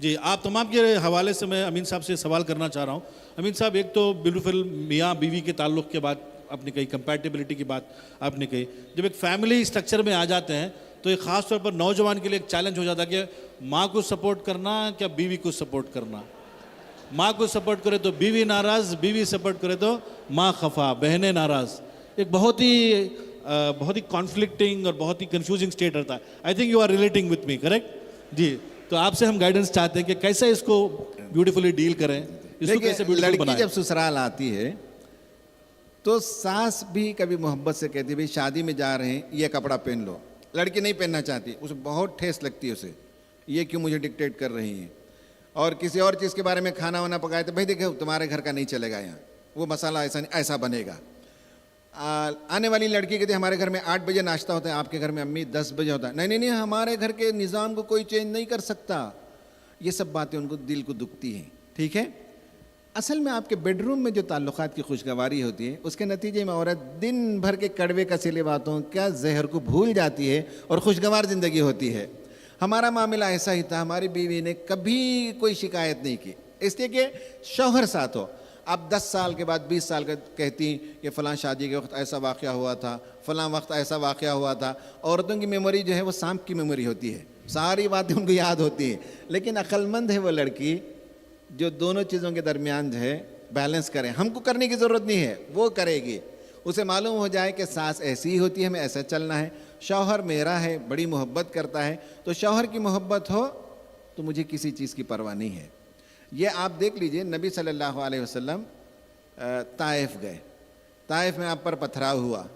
जी, आप तमाम के हवाले से मैं अमीन साहब से सवाल करना चाह रहा हूँ। अमीन साहब, एक तो ब्यूटीफुल मियाँ बीवी के ताल्लुक़ के बाद आपने कही, कंपैटिबिलिटी की बात आपने कही। जब एक फैमिली स्ट्रक्चर में आ जाते हैं तो एक ख़ास तौर पर नौजवान के लिए एक चैलेंज हो जाता है कि माँ को सपोर्ट करना क्या बीवी को सपोर्ट करना। माँ को सपोर्ट करे तो बीवी नाराज़, बीवी सपोर्ट करे तो माँ खफा, बहनें नाराज़। एक बहुत ही कॉन्फ्लिक्टिंग और बहुत ही कंफ्यूजिंग स्टेट रहता है। I think you are relating with me, correct जी? तो आपसे हम गाइडेंस चाहते हैं कि कैसे इसको ब्यूटीफुली डील करें, इसको कैसे ब्यूटीफुल लड़की बनाएं। जब ससुराल आती है तो सास भी कभी मोहब्बत से कहती है भाई शादी में जा रहे हैं, ये कपड़ा पहन लो। लड़की नहीं पहनना चाहती, उसे बहुत ठेस लगती है उसे, ये क्यों मुझे डिक्टेट कर रही हैं। और किसी और चीज़ के बारे में खाना वाना पकाए तो भाई देखो तुम्हारे घर का नहीं चलेगा, यहाँ वो मसाला ऐसा बनेगा। आने वाली लड़की कहती है हमारे घर में 8 बजे नाश्ता होता है, आपके घर में अम्मी 10 बजे होता है। नहीं, हमारे घर के निज़ाम को कोई चेंज नहीं कर सकता। ये सब बातें उनको दिल को दुखती हैं, ठीक है। असल में आपके बेडरूम में जो ताल्लुकात की खुशगवारी होती है, उसके नतीजे में औरत दिन भर के कड़वे कसीले बातों क्या जहर को भूल जाती है और खुशगवार ज़िंदगी होती है। हमारा मामला ऐसा ही था, हमारी बीवी ने कभी कोई शिकायत नहीं की, इसलिए कि शौहर साथ हो। आप 10 साल के बाद 20 साल का कहती कि फ़लाँ शादी के वक्त ऐसा वाक़या हुआ था, फ़लाँ वक्त ऐसा वाक़या हुआ था। औरतों की मेमोरी जो है वो सांप की मेमोरी होती है, सारी बातें उनको याद होती हैं। लेकिन अक्लमंद है वो लड़की जो दोनों चीज़ों के दरमियान जो है बैलेंस करें। हमको करने की ज़रूरत नहीं है, वो करेगी। उसे मालूम हो जाए कि सास ऐसी ही होती है, हमें ऐसा चलना है। शौहर मेरा है, बड़ी मोहब्बत करता है, तो शौहर की मोहब्बत हो तो मुझे किसी चीज़ की परवाह नहीं है। ये आप देख लीजिए, नबी सल्लल्लाहु अलैहि वसल्लम ताइफ गए, ताइफ में आप पर पथराव हुआ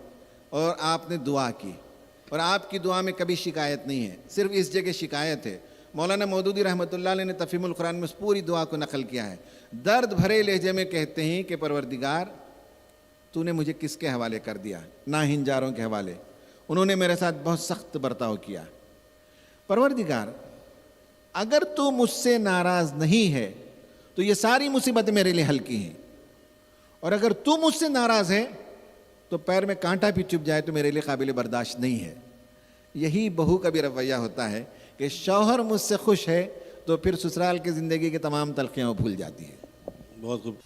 और आपने दुआ की, और आपकी दुआ में कभी शिकायत नहीं है, सिर्फ इस जगह शिकायत है। मौलाना मौदूदी रहमतुल्लाह अलैह ने तफ़हीमुल कुरान में उस पूरी दुआ को नकल किया है। दर्द भरे लहजे में कहते हैं कि परवरदिगार तूने मुझे किसके हवाले कर दिया, नाहिंजारों के हवाले। उन्होंने मेरे साथ बहुत सख्त बर्ताव किया। परवरदिगार अगर तू मुझसे नाराज़ नहीं है तो ये सारी मुसीबतें मेरे लिए हल्की हैं, और अगर तू मुझसे नाराज़ है तो पैर में कांटा भी चुभ जाए तो मेरे लिए काबिल बर्दाश्त नहीं है। यही बहू का भी रवैया होता है कि शौहर मुझसे खुश है तो फिर ससुराल की ज़िंदगी की तमाम तलखियाँ भूल जाती है। बहुत खूब।